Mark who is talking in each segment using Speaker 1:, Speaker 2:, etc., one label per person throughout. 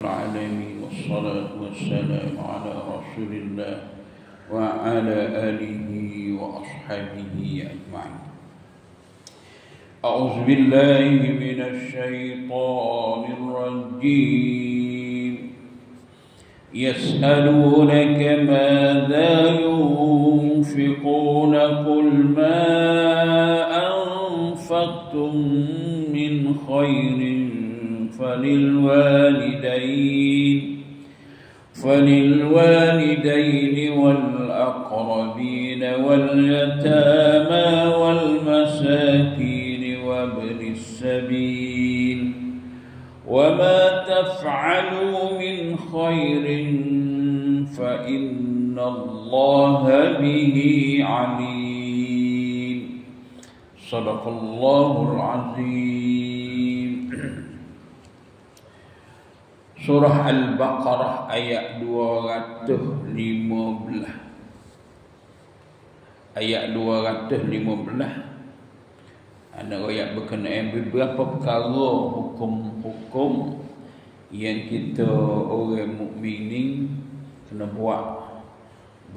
Speaker 1: العالمين والصلاة والسلام على رسول الله وعلى آله وأصحابه أجمعين. أعوذ بالله من الشيطان الرجيم. يسألونك ماذا ينفقون قل ما أنفقتم من خير فللوالدين والأقربين واليتامى والمساكين وابن السبيل وما تفعلوا من خير فإن الله به عليم. صدق الله العظيم. Surah Al-Baqarah ayat 215. Ayat 215 ada ayat berkenaan beberapa perkara hukum-hukum yang kita orang mukminin kena buat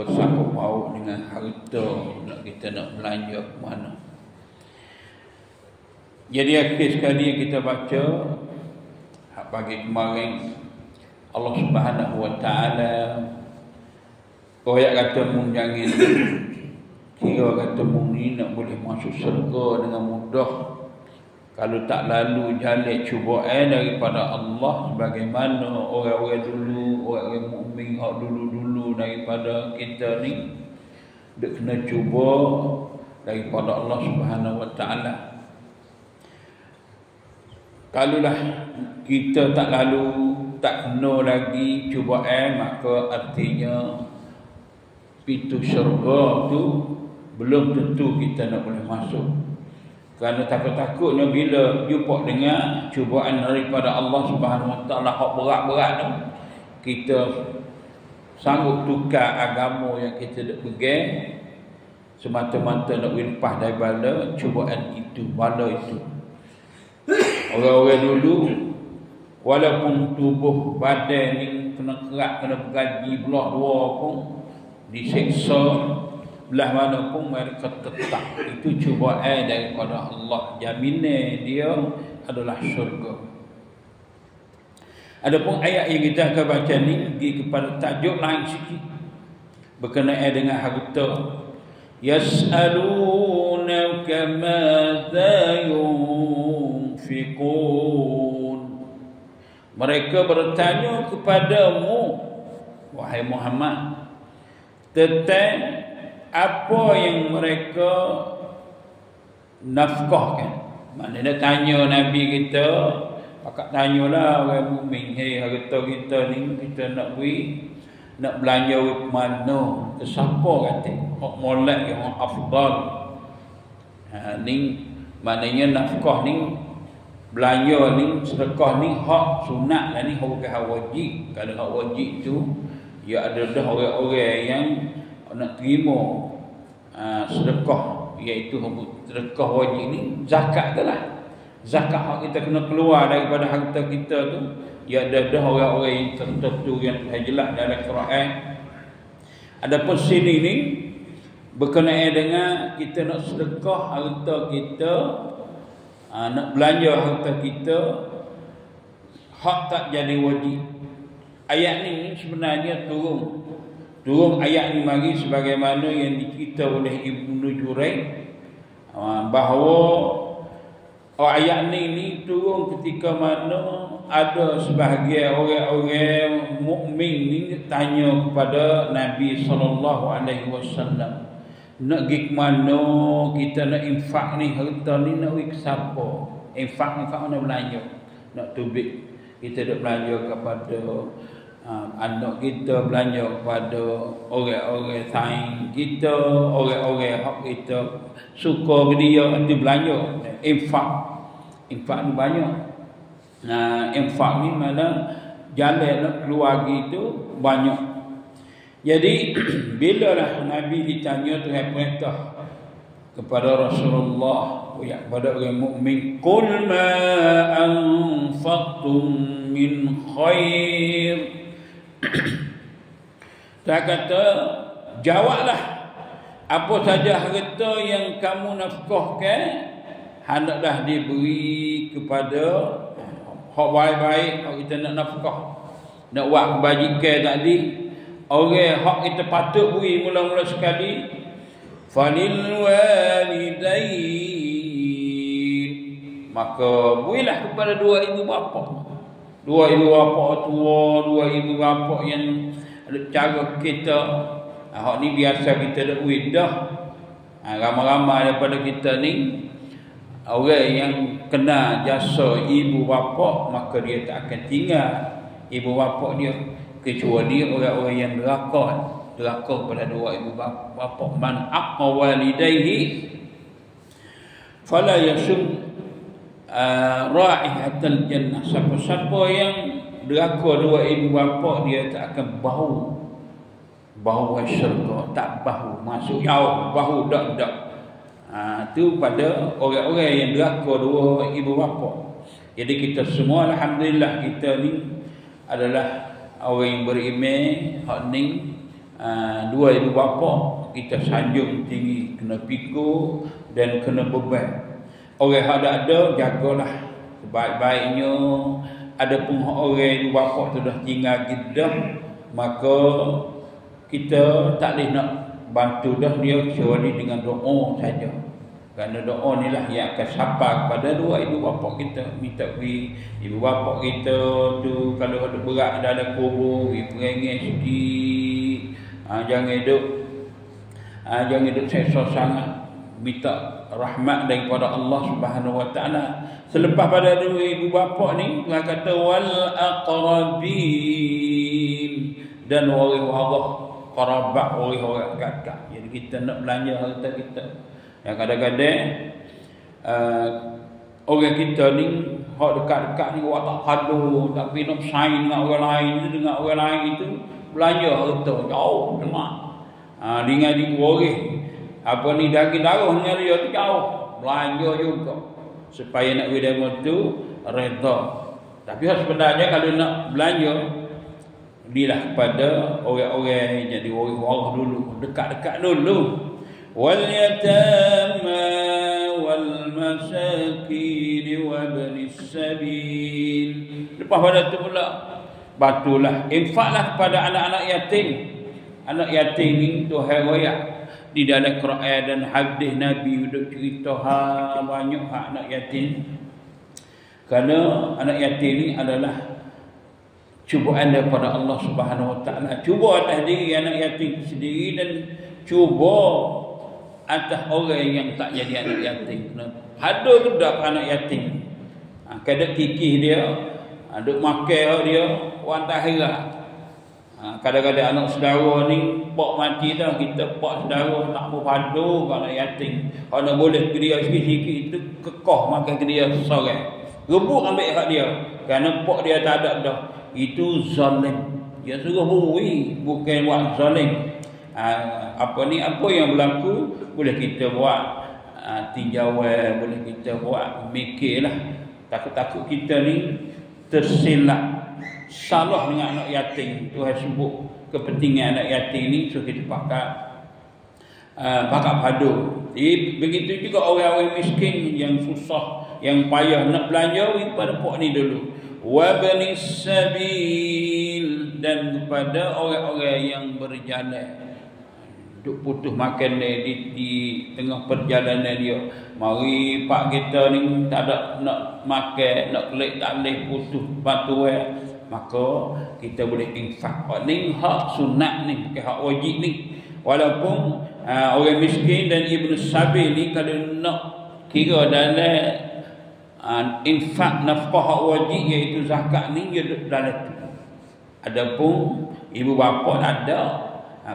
Speaker 1: bersangkut paut dengan harta kita nak belanja ke mana. Jadi akhir sekali yang kita baca pagi kemarin, Allah Subhanahu wa taala ayat kata mun jangan kira kata mun ni nak boleh masuk syurga dengan mudah kalau tak lalu jalan cubaan daripada Allah, sebagaimana orang-orang dulu, orang-orang mukmin hak dulu-dulu daripada kita ni dia kena cuba daripada Allah Subhanahu wa taala. Kalaulah kita tak lalu, tak kena lagi cubaan, maka artinya pintu syurga tu belum tentu kita nak boleh masuk. Kerana takut-takutnya bila jumpa dengan cubaan daripada Allah Subhanahu Wa Taala hak berat-berat tu, kita sanggup tukar agama yang kita nak pegang semata-mata nak lepas daripada cubaan itu, bala itu. Orang-orang dulu walaupun tubuh badan ni kena kerak, kena bergaji belah dua pun, diseksa belah mana pun mereka tetap. Itu cubaan daripada Allah, jaminan dia adalah syurga. Adapun ayat yang kita akan baca ni pergi kepada tajuk lain sikit berkenaan dengan harta. Yas'alunaka madza yunfiqun. Mereka bertanya kepadamu wahai Muhammad tentang apa yang mereka nafkahkan. Maknanya tanya Nabi kita, pakak tanyalah orang mukmin, hey harta kita ni kita nak beri, nak belanja ke mana, ke siapa kata hak molek yang afdal. Ni maknanya nafkah ni, belanja ni, sedekah ni hak sunat lah ni, bukan hak wajib. Kalau hak wajib tu ya ada dah orang-orang yang nak terima sedekah, iaitu sedekah wajib ni zakat adalah zakat hak kita kena keluar daripada harta kita tu. Ya ada dah orang-orang yang tertentu yang jelas dalam Quran. Adapun sini ni berkenaan dengan kita nak sedekah harta kita, nak belanja harta kita, hak tak jadi wajib. Ayat ni sebenarnya turun ayat ni mari sebagaimana yang dicerita oleh Ibnu Juraij bahawa ayat ni turun ketika mana ada sebahagian orang-orang mukmin ni tanya kepada Nabi sallallahu alaihi wasallam, nak pergi ke mana kita nak infak ni, harta ni nak pergi ke siapa? Infak mana belanja? Nak tubik kita nak belanja kepada anak kita, belanja kepada orang-orang saing kita, orang-orang hak kita suka ke dia, nanti belanja. Infak ni banyak. Infak ni mana jalan nak keluar gitu banyak. Jadi bila lah Nabi ditanya Tuhan perintah kepada Rasulullah, kepada orang mukmin, qul ma anfaqtum min khair. Dia kata, jawablah apa saja harta yang kamu nafkahkan, hendaklah diberi kepada hak baik-baik. Hak kita nak nafkah, nak buat kebajikan tadi, orang hak kita patut beri mula-mula sekali, falil walidain, maka berilah kepada dua ibu bapa. Dua ibu bapa tua, dua ibu bapa yang cara kita, hak ni biasa kita dah beri dah. Ramai-ramai daripada kita ni orang yang kena jasa ibu bapa, maka dia tak akan tinggal ibu bapa dia, kecuali orang-orang yang deraka pada dua ibu bapa. Man aqqa walidayhi fala yasum raihatal jannah. Siapa-siapa yang deraka dua ibu bapa, dia tak akan bau syurga, tak bau masuk jauh, bau dak. Itu pada orang-orang yang deraka dua ibu bapa. Jadi kita semua alhamdulillah, kita ni adalah orang yang beriman. Hak ni dua ibu bapa kita sanjung tinggi, kena pikul dan kena beban. Orang yang ada jagalah sebaik-baiknya. Adapun orang ibu bapa tu dah tinggal gidah, maka kita tak boleh nak bantu dah dia kecuali dengan doa saja. Kerana doa ni lah yang akan sampai kepada dua ibu bapa kita. Minta beri ibu bapa kita tu, kalau ada berat dalam kubur, perengeh sikit. Jangan duduk seksa sangat. Minta rahmat daripada Allah Subhanahu Wa Taala. Selepas pada dua ibu bapa ni, Allah kata wal aqrabin, dan waris-waris kerabat, waris-waris kakak. Jadi kita nak belanja harta kita. Yang kadang-kadang orang kita ni hak dekat-dekat ni awak tak kado, tapi nak sign dengan orang lain, dengan orang lain itu belanja harta jauh lemah. Dengan di waris apa ni daging darah dengan dia tu jauh, belanja juga supaya nak beri demo tu redha. Tapi sebenarnya kalau nak belanja, berilah kepada orang-orang yang jadi waris-waris dulu, dekat-dekat dulu. Wal yatama wal masakin wa ibnis sabil. Lepas pada tu pula batulah, infaklah kepada anak-anak yatim. Anak yatim ni Tuhan royak di dalam Quran dan hadis Nabi duk cerita banyak hak anak yatim. Kerana anak yatim ni adalah cubaan daripada Allah Subhanahu Wa Taala. Cuba atas diri anak yatim sendiri dan cuba atas orang yang tak jadi anak yatim. Ada budak anak yatim, kadang kikih dia, duk makan dia, orang tak heran. Kadang-kadang anak saudara ni pak mati dah, kita pak saudara tak berpadu ke anak yatim. Kalau boleh ke dia sikit-sikit itu kekah makan ke dia seorang, rebut ambil hak dia, kerana pak dia tak ada dah. Itu zalim. Dia suruh beri, bukan buat zalim. Apa yang berlaku boleh kita buat tinjauan, boleh kita buat mikirlah. Takut-takut kita ni tersilap, salah dengan anak yatim. Tuhan sebut kepentingan anak yatim ni, so kita pakat padu. Begitu juga orang-orang miskin yang susah, yang payah nak belanja, pada pok ni dulu. Wa ibnis sabil, dan kepada orang-orang yang berjalan, duk putus makan di tengah perjalanan dia. Mari pak kita ni tak ada nak makan, nak kelik tak boleh, putus bantuan, maka kita boleh infak. Ni hak sunat ni, bukan hak wajib ni. Walaupun orang miskin dan ibnu sabil ni kalau nak kira dalam infak nafkah hak wajib iaitu zakat ni, dia duduk dalam tu. Adapun ibu bapa ada,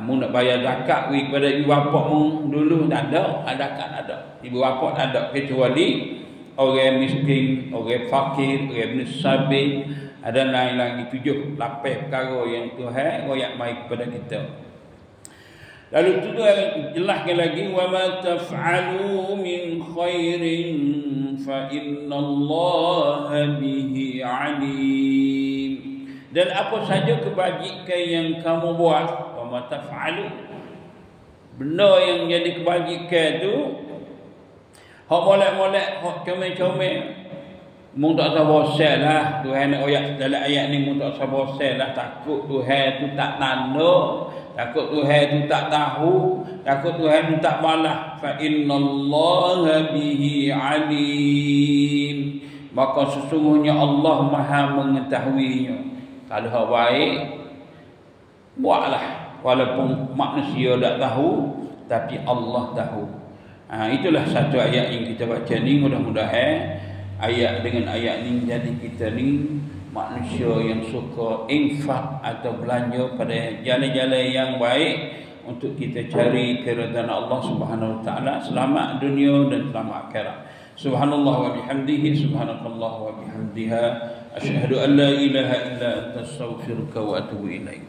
Speaker 1: mu nak bayar zakat kepada ibu bapa mu dulu tak ada, zakat ada. Ibu bapa tak ada, kecuali orang miskin, orang fakir, orang ibnu sabil, ada lain-lain 7-8 perkara yang Tuhan royak mai kepada kita. Lalu tu jelaskan lagi, wa ma taf'alu min khairin fa innallaha bihi alim. Dan apa saja kebajikan yang kamu buat, wa ma taf'alu, benda yang jadi kebajikan tu, hak molek-molek, hak comel-comel, mung tak usah bosan lah. Tuhan nak ayat dalam ayat ni, mung tak usah bosan lah. Takut Tuhan tu tak tanda, takut Tuhan tu tak tahu, takut Tuhan tu tak malah. Fa innallaha bihi alim, maka sesungguhnya Allah Maha mengetahuinya. Kalau hak baik, buatlah, walaupun manusia tak tahu, tapi Allah tahu. Itulah satu ayat yang kita baca ni. Mudah-mudahan ayat dengan ayat ni jadi kita ni manusia yang suka infak atau belanja pada jalan-jalan yang baik untuk kita cari keridhaan Allah Subhanahu wa taala, selamat dunia dan selamat akhirat. Subhanallah wa bihamdihi, subhanakallah wa bihamdiha, asyhadu an la ilaha illa anta, astaghfiruka wa atubu ilaik.